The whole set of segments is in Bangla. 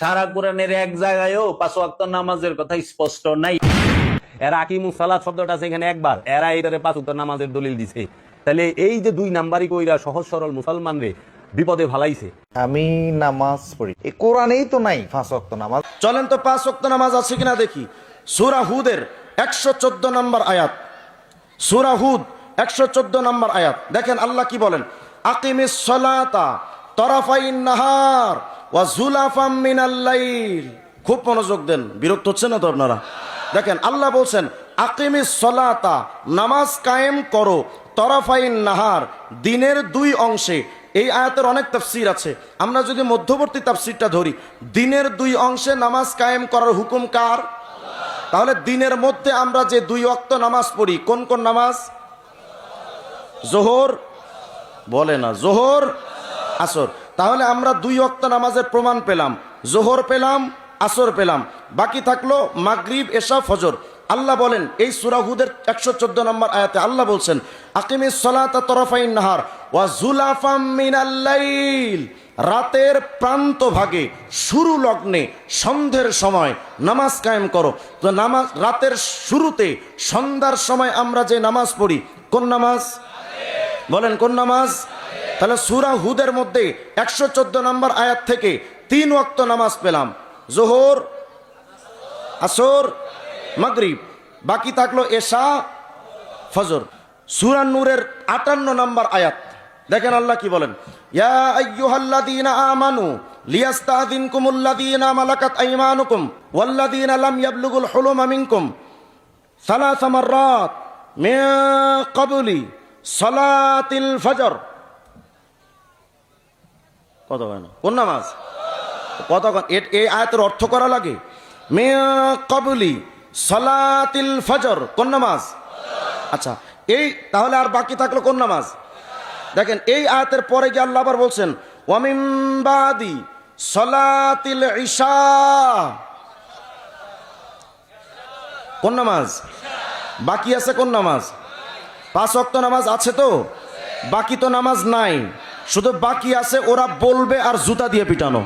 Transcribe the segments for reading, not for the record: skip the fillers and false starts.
সারা কোরআনের এক জায়গায়ও 5 ওয়াক্ত নামাজের কথা স্পষ্ট নাই। এরা আকিমুস সালাত শব্দটা আছে এখানে একবার, এরা এইটারে 5 ওয়াক্ত নামাজের দলিল দিছে। তাহলে এই যে 2 নাম্বারই কইরা সহজ সরল মুসলমান রে বিপদে ফালাইছে। আমি নামাজ পড়ি, এই কোরআনেই তো নাই 5 ওয়াক্ত নামাজ। চলেন তো 5 ওয়াক্ত নামাজ আছে কিনা দেখি। সূরা হুদের 114 নম্বর আয়াত, সূরা হুদ 114 নম্বর আয়াত দেখেন আল্লাহ কি বলেন, আকিমিস সালাতা তরাফাইন নাহার ওয়া যুলাফাম মিনাল লাইল। খুব মনোযোগ দেন, বিরক্ত হচ্ছেন না তো আপনারা? দেখেন আল্লাহ বলছেন আকিমিস সালাতা, নামাজ কায়েম করো, তরাফাইন নাহার, দিনের 2 অংশে। এই আয়াতের অনেক তাফসীর আছে, আমরা যদি মধ্যবর্তী তাফসীরটা ধরি, দিনের 2 অংশে নামাজ কায়েম করার হুকুম কার? তাহলে দিনের মধ্যে আমরা যে 2 ওয়াক্ত নামাজ পড়ি, কোন কোন নামাজ? যোহর, বলে না, যোহর আসর। তাহলে আমরা 2 ওয়াক্ত নামাজের প্রমাণ পেলাম, যোহর পেলাম, আসর পেলাম, বাকি থাকলো মাগরিব, এশা, ফজর। আল্লাহ বলেন এই সূরা হুদের 114 নম্বর আয়াতে আল্লাহ বলছেন আকিমিস সালাতা তরাফাইন নাহার ওয়া যুলাফাম মিনাল লাইল, রাতের প্রান্ত ভাগে, শুরু লগ্নে, সন্ধ্যের সময় নামাজ কায়েম করো। তো নামাজ রাতের শুরুতে, সন্ধ্যার সময় আমরা যে নামাজ পড়ি, কোন নামাজ? বলেন কোন নামাজ? তাহলে সূরা হুদের মধ্যে 114 নম্বর আয়াত থেকে 3 ওয়াক্ত নামাজ পেলাম, যোহর, আসর, মাগরিব, বাকি থাকলো এশা, ফজর। সূরা নূরের 58 নম্বর আয়াত দেখেন আল্লাহ কি বলেন, ইয়া আইয়ুহাল্লাযীনা আমানু লিয়াস্তাযিনকুমুল্লাযীনা মালাকাত আইমানুকুম ওয়াল্লাযীনা লাম ইয়াবলুগুল হুলুমা মিনকুম সালাসা মাররাত মিন ক্বাবলি সালাতিল ফজর। কত হয় না? কোন নামাজ? কত? এই আয়াতের অর্থ করা লাগে, মিন ক্বাবলি সালাতিল ফজর, কোন নামাজ? আচ্ছা, এই তাহলে আর বাকি থাকলো কোন নামাজ? দেখেন এই আয়াতের পরে গিয়ে আল্লাহ আবার বলছেন ওয়া মিন বাদি সালাতিল ইশা, কোন নামাজ? বাকি আছে কোন নামাজ? 5 ওয়াক্ত নামাজ আছে তো, বাকি তো নামাজ নাই, শুধু বাকি আছে ওরা বলবে আর জুতা দিয়ে পিটানো।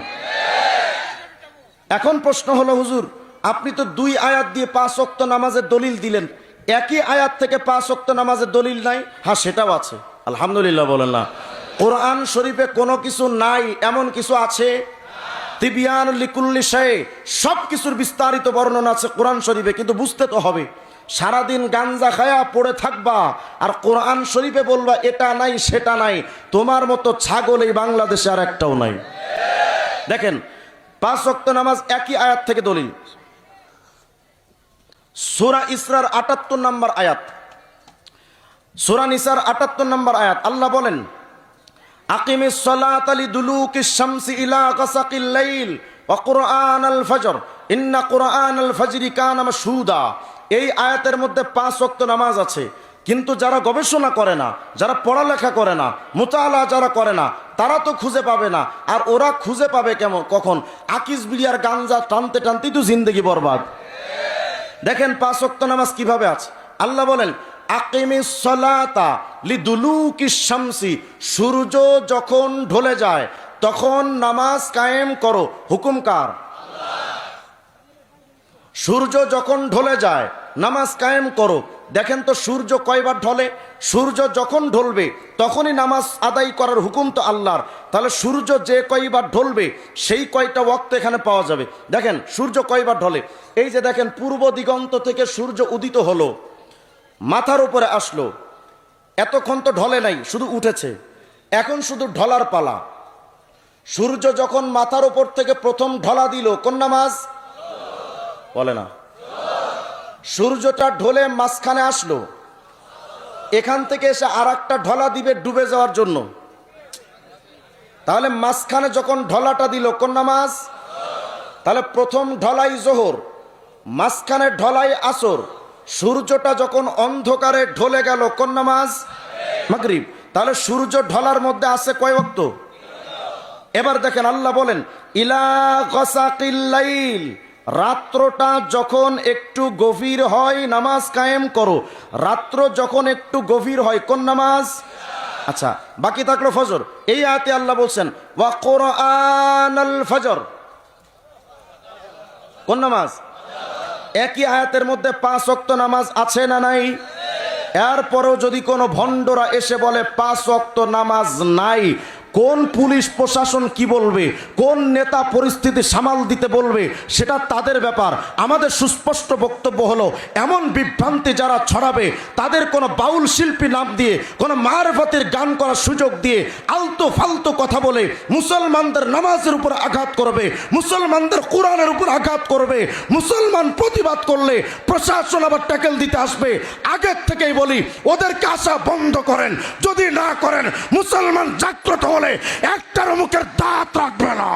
এখন প্রশ্ন হলো হুজুর, আপনি তো 2 আয়াত দিয়ে 5 ওয়াক্ত নামাজের দলিল দিলেন, একই আয়াত থেকে 5 ওয়াক্ত নামাজের দলিল নাই? হ্যাঁ, সেটাও আছে, আলহামদুলিল্লাহ বলেন না। কোরআন শরীফে কোনো কিছু নাই এমন কিছু আছে? তিবিয়ান লিকুল্লি শাই, সব কিছুর বিস্তারিত বর্ণনা আছে কোরআন শরীফে, কিন্তু বুঝতে তো হবে। সারাদিন গাঞ্জা খায়া পড়ে থাকবা আর কোরআন শরীফে বলবা এটা নাই সেটা নাই, তোমার মতো ছাগল এই বাংলাদেশে আর একটাও নাই। দেখেন 5 ওয়াক্ত নামাজ একই আয়াত থেকে দলিল, সূরা ইসরার 78 নম্বর আয়াত, সূরা নিসার 78 নম্বর আয়াত আল্লাহ বলেন আকিমিস সালাতা লিদুলুকিশ শামসি ইলা গাসাকিল লাইল ওয়া কুরআনাল ফজর ইন্না কুরআনাল ফজরি কানা মাশহুদা। এই আয়াতের মধ্যে 5 ওয়াক্ত নামাজ আছে, কিন্তু যারা গবেষণা করে না, যারা পড়ালেখা করে না, মুতালা যারা করে না, তারা তো খুঁজে পাবে না। আর ওরা খুঁজে পাবে কেমন? কখন? আকিস বিড়িয়ার গাঞ্জা টানতে টানতেই তো জিন্দেগি বরবাদ। দেখেন 5 ওয়াক্ত নামাজ কিভাবে আছে। আল্লাহ বলেন আকিমিস সালাতা লিদুলুকিশ শামসি, সূর্য যখন ঢলে যায় তখন নামাজ কায়েম করো, হুকুম কার? সূর্য যখন ঢলে যায় নামাজ কায়েম করো। দেখেন তো সূর্য কয়বার ঢলে? সূর্য যখন ঢলবে তখনই নামাজ আদায় করার হুকুম তো আল্লাহর। তাহলে সূর্য যে কয়বার ঢলবে সেই কয়টা ওয়াক্ত এখানে পাওয়া যাবে। দেখেন সূর্য কয়বার ঢলে, এই যে দেখেন পূর্ব দিগন্ত থেকে সূর্য উদিত হলো, মাথার উপরে আসলো, এতক্ষণ তো ঢলে নাই, শুধু উঠেছে, এখন শুধু ঢলার পালা। সূর্য যখন মাথার উপর থেকে প্রথম ঢলা দিল, কোন নামাজ? বলে না। সূর্যটা ঢলে মাঝখানে আসলো, এখান থেকে এসে আর একটা ঢলা দিবে ডুবে যাওয়ার জন্য। তাহলে মাঝখানে যখন ঢলাটা দিল, কোন নামাজ? তাহলে প্রথম ঢলাই যোহর, মাঝখানে ঢলাই আসর, সূর্যটা যখন অন্ধকারে ঢলে গেল, কোন নামাজ? মাগরিব। তাহলে সূর্য ঢলার মধ্যে আছে কয় ওয়াক্ত? এবার দেখেন আল্লাহ বলেন ইলা গাসাকিল লাইল, রাত্রটা যখন একটু গভীর হয় নামাজ কায়েম করো। রাত্র যখন একটু গভীর হয় কোন নামাজ? আচ্ছা, বাকি থাকলো ফজর। এই আয়াতে আল্লাহ বলছেন ওয়া কুরআনাল ফজর, কোন নামাজ? একই আয়াতের মধ্যে 5 ওয়াক্ত নামাজ আছে না নাই? এরপরেও যদি কোনো ভণ্ডরা এসে বলে 5 ওয়াক্ত নামাজ নাই, কোন পুলিশ প্রশাসন কি বলবে, কোন নেতা পরিস্থিতি সামাল দিতে বলবে, সেটা তাদের ব্যাপার। আমাদের সুস্পষ্ট বক্তব্য হলো, এমন বিভ্রান্তি যারা ছড়াবে, তাদের কোনো বাউল শিল্পী নাম দিয়ে, কোনো মারফতের গান করার সুযোগ দিয়ে আলতু ফালতু কথা বলে মুসলমানদের নামাজের উপর আঘাত করবে, মুসলমানদের কোরআনের উপর আঘাত করবে, মুসলমান প্রতিবাদ করলে প্রশাসন আবার ট্যাকেল দিতে আসবে। আগের থেকেই বলি, ওদেরকে আসা বন্ধ করেন। যদি না করেন, মুসলমান জাগ্রত হলে একটার মুখের দাঁত রাখবে না।